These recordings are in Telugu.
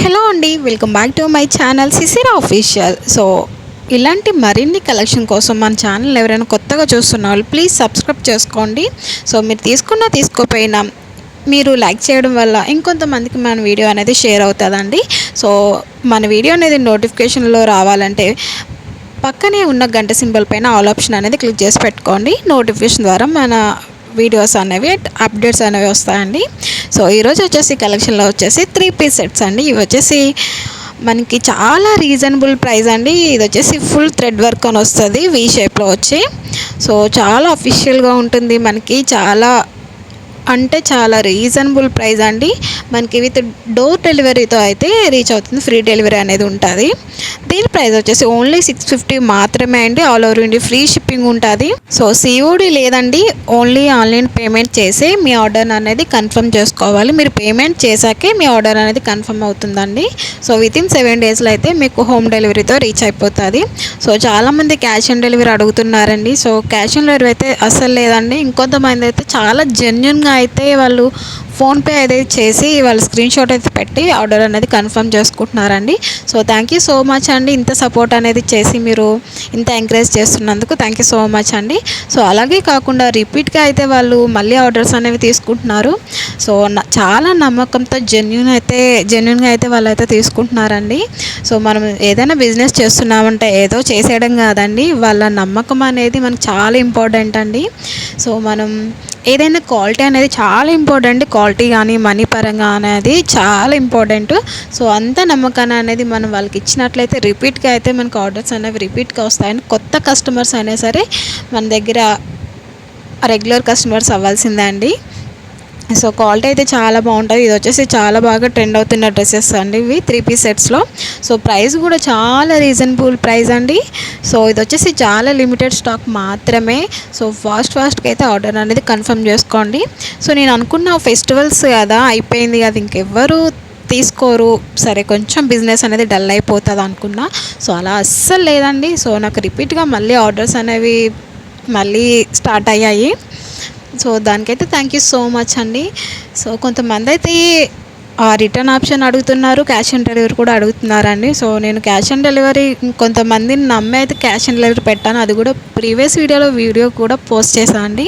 హలో అండి, welcome back to my channel సిసిరా official. So ఇలాంటి మరిన్ని కలెక్షన్ కోసం మన ఛానల్ ఎవరైనా కొత్తగా చూస్తున్న వాళ్ళు ప్లీజ్ సబ్స్క్రైబ్ చేసుకోండి. సో మీరు తీసుకోపోయినా మీరు లైక్ చేయడం వల్ల ఇంకొంతమందికి మన వీడియో అనేది షేర్ అవుతుందండి. సో మన వీడియో అనేది నోటిఫికేషన్లో రావాలంటే పక్కనే ఉన్న గంట సింబల్ పైన ఆల్ ఆప్షన్ అనేది క్లిక్ చేసి పెట్టుకోండి. నోటిఫికేషన్ ద్వారా మన వీడియోస్ అనేవి అప్డేట్స్ అనేవి వస్తాయండి. సో ఈరోజు వచ్చేసి కలెక్షన్లో వచ్చేసి 3 పీస్ సెట్స్ అండి. ఇవి వచ్చేసి మనకి చాలా రీజనబుల్ ప్రైస్ అండి. ఇది వచ్చేసి ఫుల్ థ్రెడ్ వర్క్ అని వస్తుంది వీ షేప్లో వచ్చి. సో చాలా అఫీషియల్గా ఉంటుంది, మనకి చాలా రీజనబుల్ ప్రైస్ అండి. మనకి విత్ డోర్ డెలివరీతో అయితే రీచ్ అవుతుంది, ఫ్రీ డెలివరీ అనేది ఉంటుంది. దీని ప్రైస్ వచ్చేసి ఓన్లీ 650 మాత్రమే అండి. All over India free shipping ఉంటుంది. సో సిఓడి లేదండి, ఓన్లీ ఆన్లైన్ పేమెంట్ చేసి మీ ఆర్డర్ అనేది కన్ఫర్మ్ చేసుకోవాలి. మీరు పేమెంట్ చేశాకే మీ ఆర్డర్ అనేది కన్ఫర్మ్ అవుతుందండి. సో వితిన్ 7 డేస్లో అయితే మీకు హోమ్ డెలివరీతో రీచ్ అయిపోతుంది. సో చాలామంది క్యాష్ ఆన్ డెలివరీ అడుగుతున్నారండి. సో క్యాష్ ఆన్ డెలివరీ అయితే అస్సలు లేదండి. ఇంకొంతమంది అయితే చాలా జెన్యున్గా అయితే వాళ్ళు ఫోన్పే అయితే చేసి వాళ్ళు స్క్రీన్ షాట్ అయితే పెట్టి ఆర్డర్ అనేది కన్ఫర్మ్ చేసుకుంటున్నారండి. So thank you so much అండి, ఇంత సపోర్ట్ అనేది చేసి మీరు ఇంత ఎంకరేజ్ చేస్తున్నందుకు థ్యాంక్ యూ సో మచ్ అండి. సో అలాగే కాకుండా రిపీట్గా అయితే వాళ్ళు మళ్ళీ ఆర్డర్స్ అనేవి తీసుకుంటున్నారు. సో చాలా నమ్మకంతో జెన్యున్గా అయితే వాళ్ళు అయితే తీసుకుంటున్నారండి. సో మనం ఏదైనా బిజినెస్ చేస్తున్నామంటే ఏదో చేసేయడం కాదండి, వాళ్ళ నమ్మకం అనేది మనకు చాలా ఇంపార్టెంట్ అండి. సో మనం ఏదైనా క్వాలిటీ అనేది చాలా ఇంపార్టెంట్, క్వాలిటీ కానీ మనీ పరంగా అనేది చాలా ఇంపార్టెంట్. సో అంత నమ్మకాన్ని అనేది మనం వాళ్ళకి ఇచ్చినట్లయితే రిపీట్గా అయితే మనకు ఆర్డర్స్ అనేవి రిపీట్గా వస్తాయని కొత్త కస్టమర్స్ అయినా సరే మన దగ్గర రెగ్యులర్ కస్టమర్స్ అవ్వాల్సిందే అండి. సో క్వాలిటీ అయితే చాలా బాగుంటుంది. ఇది వచ్చేసి చాలా బాగా ట్రెండ్ అవుతున్న డ్రెస్సెస్ అండి ఇవి 3 పీస్ సెట్స్లో. సో ప్రైస్ కూడా చాలా రీజనబుల్ ప్రైస్ అండి. సో ఇది వచ్చేసి చాలా లిమిటెడ్ స్టాక్ మాత్రమే. సో ఫాస్ట్గా అయితే ఆర్డర్ అనేది కన్ఫర్మ్ చేసుకోండి. సో నేను అనుకున్న ఫెస్టివల్స్ కదా అయిపోయింది కదా, ఇంకెవ్వరు తీసుకోరు, సరే కొంచెం బిజినెస్ అనేది డల్ అయిపోతుంది అనుకున్నా. సో అలా అస్సలు లేదండి. సో నాకు రిపీట్గా మళ్ళీ ఆర్డర్స్ అనేవి మళ్ళీ స్టార్ట్ అయ్యాయి. సో దానికైతే థ్యాంక్ యూ సో మచ్ అండి. సో కొంతమంది అయితే రిటర్న్ ఆప్షన్ అడుగుతున్నారు, క్యాష్ ఆన్ డెలివరీ కూడా అడుగుతున్నారండి. సో నేను క్యాష్ ఆన్ డెలివరీ కొంతమందిని నమ్మి అయితే క్యాష్ ఆన్ డెలివరీ పెట్టాను. అది కూడా ప్రీవియస్ వీడియో కూడా పోస్ట్ చేశాను అండి.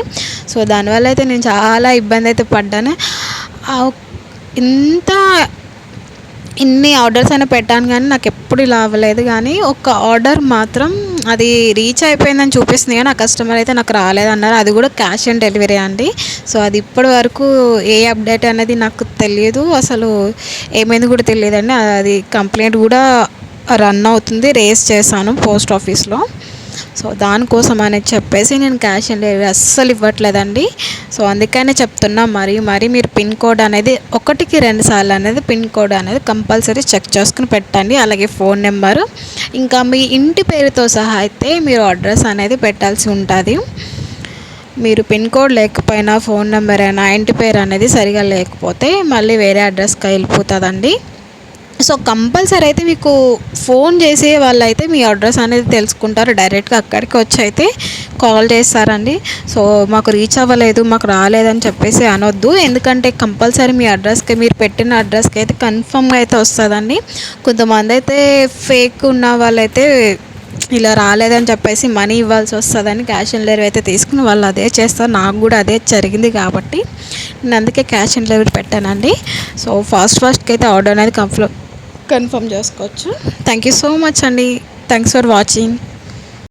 సో దానివల్ల అయితే నేను చాలా ఇబ్బంది అయితే పడ్డాను. ఇన్ని ఆర్డర్స్ అయినా పెట్టాను కానీ నాకు ఎప్పుడు ఇలా అవ్వలేదు. కానీ ఒక ఆర్డర్ మాత్రం అది రీచ్ అయిపోయిందని చూపిస్తుంది కానీ ఆ కస్టమర్ అయితే నాకు రాలేదన్నారు. అది కూడా క్యాష్ ఆన్ డెలివరీ అండి. సో అది ఇప్పటి వరకు ఏ అప్డేట్ అనేది నాకు తెలియదు, అసలు ఏమైంది కూడా తెలియదండి. అది కంప్లైంట్ కూడా రన్ అవుతుంది, రేస్ చేశాను పోస్ట్ ఆఫీస్లో. సో దానికోసం అనేది చెప్పేసి నేను క్యాష్ ఆన్ డెలివరీ అస్సలు ఇవ్వట్లేదండి. సో అందుకనే చెప్తున్నా, మరి మీరు పిన్ కోడ్ అనేది 1కి 2 సార్లు అనేది పిన్ కోడ్ అనేది కంపల్సరీ చెక్ చేసుకుని పెట్టండి. అలాగే ఫోన్ నెంబరు, ఇంకా మీ ఇంటి పేరుతో సహా అయితే మీరు అడ్రస్ అనేది పెట్టాల్సి ఉంటుంది. మీరు పిన్ కోడ్ లేకపోయినా ఫోన్ నెంబర్ అయినా ఇంటి పేరు అనేది సరిగా లేకపోతే మళ్ళీ వేరే అడ్రస్కి వెళ్ళిపోతుందండి. సో కంపల్సరీ అయితే మీకు ఫోన్ చేసే వాళ్ళైతే మీ అడ్రస్ అనేది తెలుసుకుంటారు, డైరెక్ట్గా అక్కడికి వచ్చి అయితే కాల్ చేస్తారండి. సో మాకు రీచ్ అవ్వలేదు, మాకు రాలేదని చెప్పేసి అనొద్దు. ఎందుకంటే కంపల్సరీ మీ అడ్రస్కి, మీరు పెట్టిన అడ్రస్కి అయితే కన్ఫర్మ్గా అయితే వస్తుందండి. కొంతమంది అయితే ఫేక్ ఉన్న వాళ్ళైతే ఇలా రాలేదని చెప్పేసి మనీ ఇవ్వాల్సి వస్తుందని క్యాష్ ఆన్ డెలివరీ అయితే తీసుకుని వాళ్ళు అదే చేస్తారు. నాకు కూడా అదే జరిగింది కాబట్టి నేను అందుకే క్యాష్ ఆన్ డెలివరీ పెట్టానండి. సో ఫాస్ట్గా అయితే ఆర్డర్ అనేది కన్ఫర్మ్ చేసుకోవచ్చు. థ్యాంక్ యూ సో మచ్ అండి. Thanks for watching.